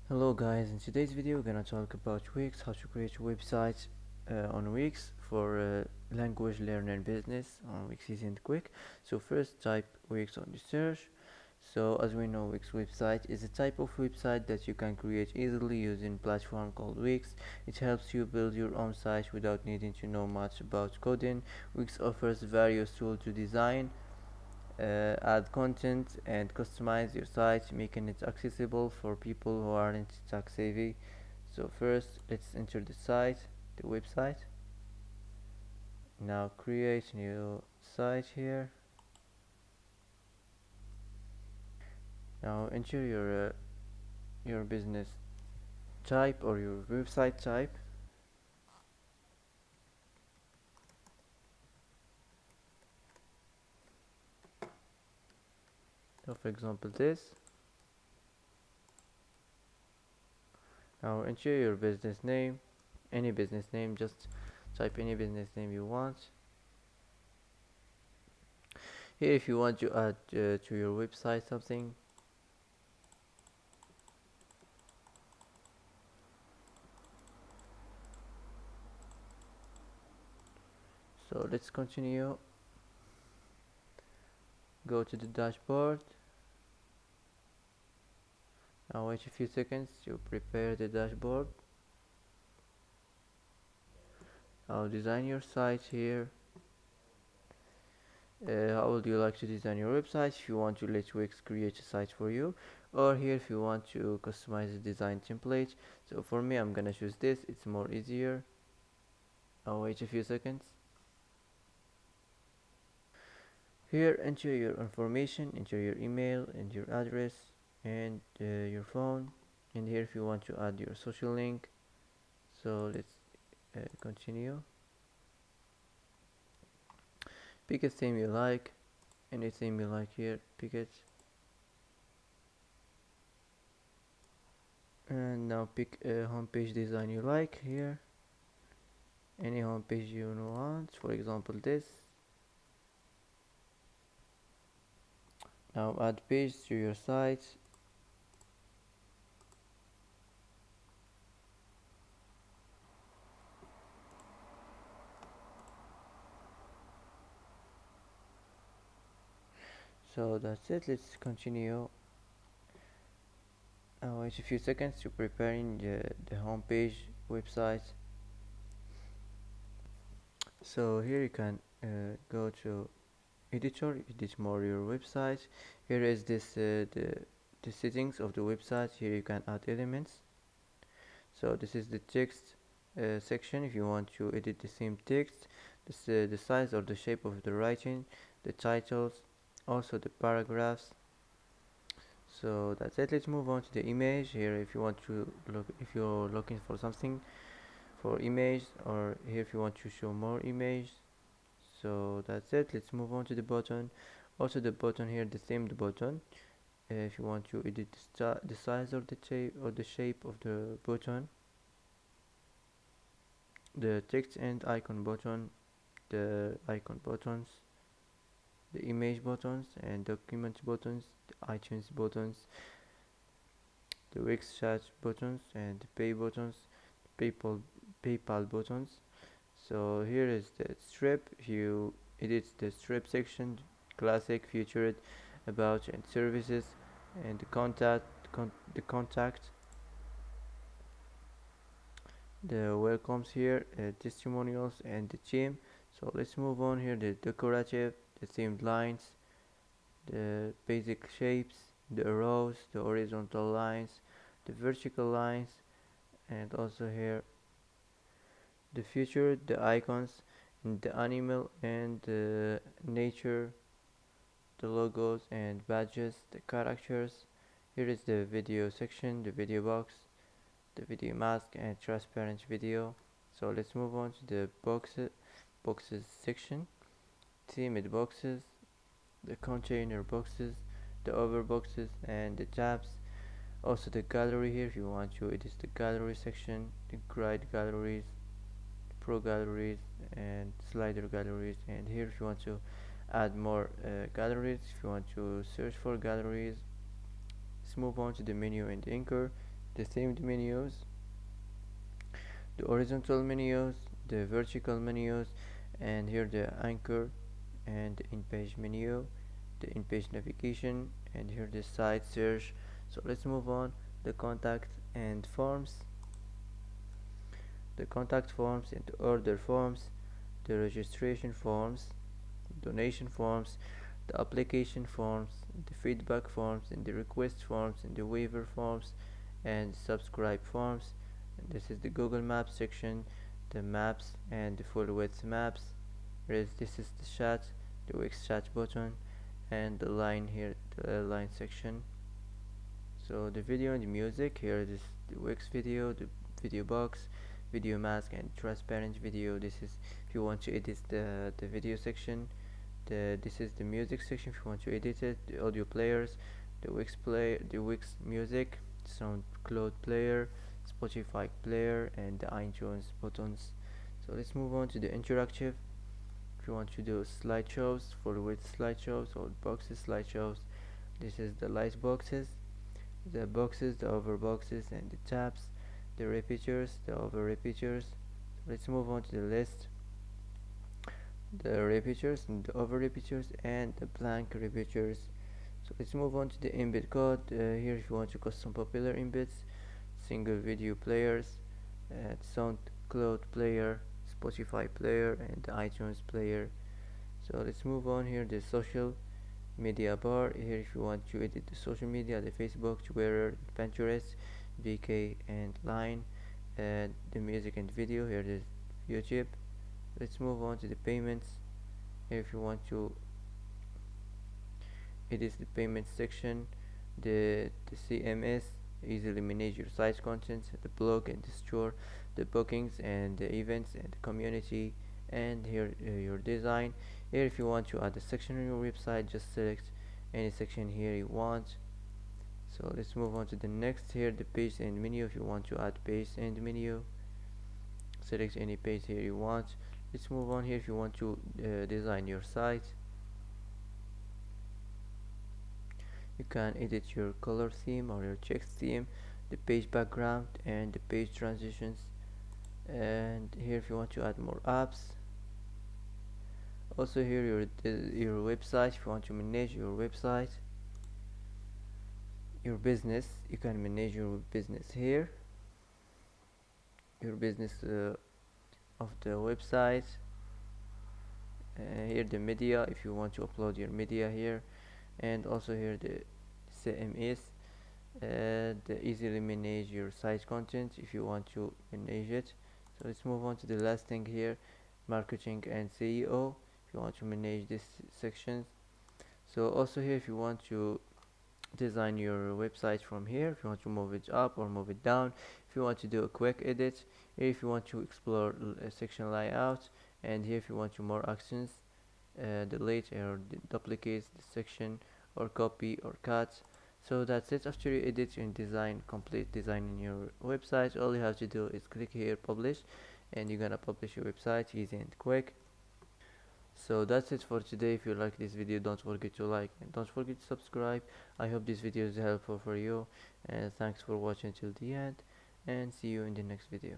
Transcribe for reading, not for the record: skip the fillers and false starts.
Hello guys, in today's video we're gonna talk about Wix, how to create a website on Wix for language learner business on Wix isn't quick. So first type Wix on the search. So as we know, Wix website is a type of website that you can create easily using platform called Wix. It helps you build your own site without needing to know much about coding. Wix offers various tools to design, add content and customize your site, making it accessible for people who aren't tech savvy. So first let's enter the website. Now create new site here. Now enter your business type or your website type. So for example this. Now enter your business name, any business name, just type any business name you want. Here if you want to add to your website something. So let's continue. Go to the dashboard. Now wait a few seconds to prepare the dashboard. Now design your site here. How would you like to design your website? If you want to let Wix create a site for you, or here if you want to customize the design template. So for me I'm gonna choose this, it's more easier. Now wait a few seconds. Here enter your information, enter your email and your address and your phone, and here if you want to add your social link. So let's continue. Pick a theme you like, any theme you like here, pick it. And now pick a homepage design you like here, any homepage you want, for example this. Now add page to your site. So that's it, let's continue. Wait a few seconds to preparing the homepage website. So here you can go to editor, edit more your website. Here is the settings of the website. Here you can add elements. So this is the text section. If you want to edit the same text, this the size or the shape of the writing, the titles, also the paragraphs. So that's it. Let's move on to the image. Here if you want to look, if you're looking for something for image, or here if you want to show more image. So that's it. Let's move on to the button. Also the button here, the same the button. If you want to edit the size of the shape of the button, the text and icon button, the icon buttons, the image buttons and document buttons, the iTunes buttons, the Wix chat buttons and the pay buttons, PayPal buttons. So here is the strip. You edit the strip section, classic, featured, about and services, and the contact, the welcomes here, testimonials and the theme. So let's move on here. The decorative, the themed lines, the basic shapes, the arrows, the horizontal lines, the vertical lines, and also here the future, the icons, and the animal and the nature, the logos and badges, the characters. Here is the video section, the video box, the video mask and transparent video. So let's move on to the boxes section, themed boxes, the container boxes, the over boxes and the tabs. Also the gallery here if you want to, it is the gallery section, the grid galleries, pro galleries and slider galleries. And here if you want to add more galleries, if you want to search for galleries, let's move on to the menu and anchor. the themed menus, the horizontal menus, the vertical menus, and here the anchor and the in-page menu, the in-page navigation, and here the site search. So let's move on. The contact and forms, the contact forms and the order forms, the registration forms, donation forms, the application forms, the feedback forms, and the request forms, and the waiver forms, and subscribe forms. And this is the Google Maps section, the maps and the full width maps. Whereas this is the chat, the Wix chat button, and the line here, the line section. So the video and the music, here is the Wix video, the video box, video mask, and transparent video. This is if you want to edit the video section. This is the music section if you want to edit it. The audio players, the Wix music, SoundCloud player, Spotify player, and the iTunes buttons. So let's move on to the interactive. If you want to do slideshows, for with slideshows or boxes slideshows, this is the light boxes, the boxes, the over boxes, and the tabs, the repeaters, the over repeaters. Let's move on to the list, the repeaters and the over repeaters, and the blank repeaters. So let's move on to the embed code. Here if you want to custom popular embeds, single video players, SoundCloud player, Spotify player, and the iTunes player. So let's move on here, the social media bar. Here if you want to edit the social media, the Facebook, Twitter, Pinterest, VK, and Line, and the music and video, here is YouTube. Let's move on to the payments. Here if you want to edit the payment section, the CMS, easily manage your site contents, the blog and the store, the bookings and the events and the community, and here your design. Here if you want to add a section on your website, just select any section here you want. So let's move on to the next. Here the page and menu. If you want to add page and menu, select any page here you want. Let's move on. Here if you want to design your site, you can edit your color theme or your text theme, the page background, and the page transitions. And here if you want to add more apps, also here your website. If you want to manage your website, your business, you can manage your business here, your business of the website. Here the media, if you want to upload your media here, and also here the CMS, the easily manage your site content if you want to manage it. So let's move on to the last thing here, marketing and SEO, if you want to manage these sections. So also here if you want to design your website from here, if you want to move it up or move it down, if you want to do a quick edit, here if you want to explore a section layout, and here if you want to more actions, delete or duplicate the section, or copy or cut. So that's it. After you edit and design, complete designing your website, all you have to do is click here publish, and you're gonna publish your website easy and quick. So that's it for today. If you like this video, don't forget to like and don't forget to subscribe. I hope this video is helpful for you, and thanks for watching till the end, and see you in the next video.